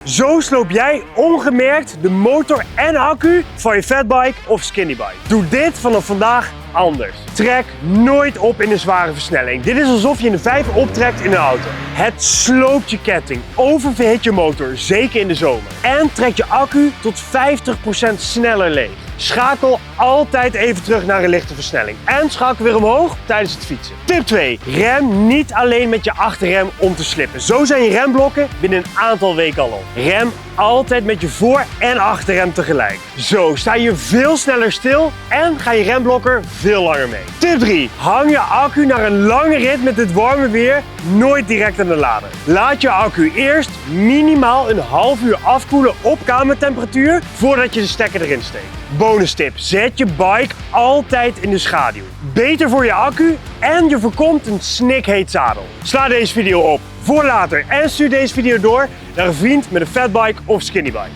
Zo sloop jij ongemerkt de motor en accu van je fatbike of skinnybike. Doe dit vanaf vandaag anders. Trek nooit op in een zware versnelling. Dit is alsof je in de 5 optrekt in een auto. Het sloopt je ketting, oververhit je motor, zeker in de zomer. En trekt je accu tot 50% sneller leeg. Schakel altijd even terug naar een lichte versnelling. En schakel weer omhoog tijdens het fietsen. Tip 2. Rem niet alleen met je achterrem om te slippen. Zo zijn je remblokken binnen een aantal weken al op. Rem altijd met je voor- en achterrem tegelijk. Zo sta je veel sneller stil en ga je remblokker veel langer mee. Tip 3. Hang je accu naar een lange rit met dit warme weer nooit direct aan de lader. Laat je accu eerst minimaal een half uur afkoelen op kamertemperatuur voordat je de stekker erin steekt. Bonus tip. Zet je bike altijd in de schaduw. Beter voor je accu en je voorkomt een snikheet zadel. Sla deze video op voor later en stuur deze video door naar een vriend met een fatbike of skinnybike.